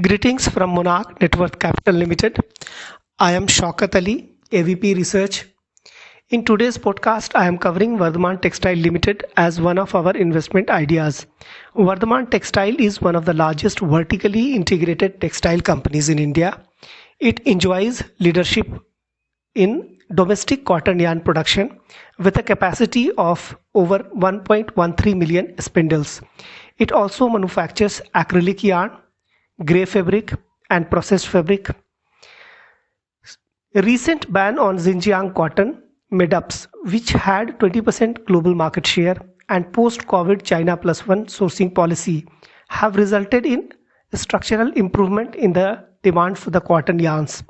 Greetings from Monarch Network Capital Limited. I am Shaukat Ali, AVP Research. In today's podcast, I am covering Vardhman Textile Limited as one of our investment ideas. Vardhman Textile is one of the largest vertically integrated textile companies in India. It enjoys leadership in domestic cotton yarn production with a capacity of over 1.13 million spindles. It also manufactures acrylic yarn, grey fabric and processed fabric. A recent ban on Xinjiang cotton made-ups, which had 20% global market share, and post-COVID China Plus One sourcing policy have resulted in structural improvement in the demand for the cotton yarns.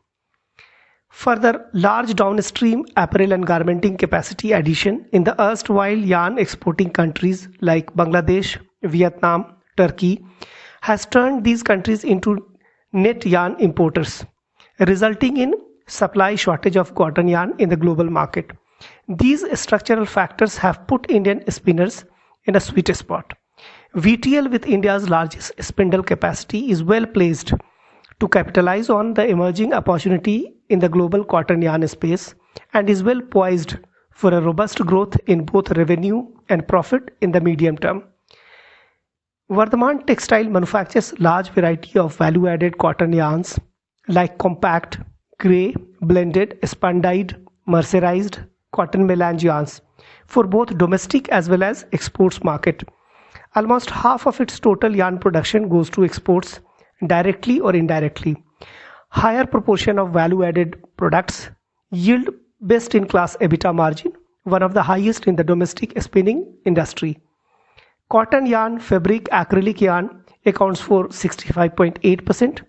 Further, large downstream apparel and garmenting capacity addition in the erstwhile yarn exporting countries like Bangladesh, Vietnam, Turkey has turned these countries into net yarn importers, resulting in supply shortage of cotton yarn in the global market. These structural factors have put Indian spinners in a sweet spot. VTL, with India's largest spindle capacity, is well placed to capitalize on the emerging opportunity in the global cotton yarn space and is well poised for a robust growth in both revenue and profit in the medium term. Vardhman Textile manufactures large variety of value-added cotton yarns like compact, grey, blended, spun-dyed, mercerized cotton melange yarns for both domestic as well as exports market. Almost half of its total yarn production goes to exports directly or indirectly. Higher proportion of value-added products yield best-in-class EBITDA margin, one of the highest in the domestic spinning industry. Cotton yarn, fabric, acrylic yarn accounts for 65.8%,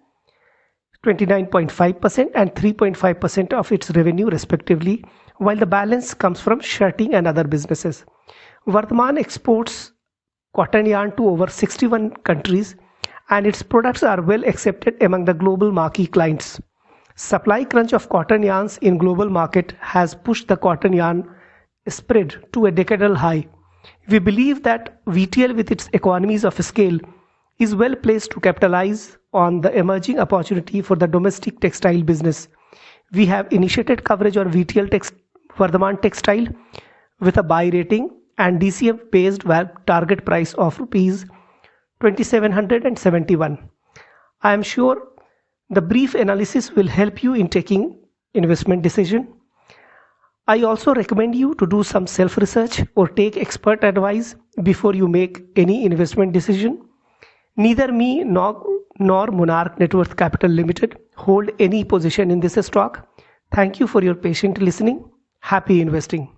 29.5% and 3.5% of its revenue respectively, while the balance comes from shirting and other businesses. Vardhman exports cotton yarn to over 61 countries and its products are well accepted among the global marquee clients. Supply crunch of cotton yarns in global market has pushed the cotton yarn spread to a decadal high. We believe that VTL, with its economies of scale, is well placed to capitalize on the emerging opportunity for the domestic textile business. We have initiated coverage on Vardhman Textile with a buy rating and DCF based target price of rupees 2771. I am sure the brief analysis will help you in taking investment decision. I also recommend you to do some self-research or take expert advice before you make any investment decision. Neither me nor Monarch Network Capital Limited hold any position in this stock. Thank you for your patient listening. Happy investing.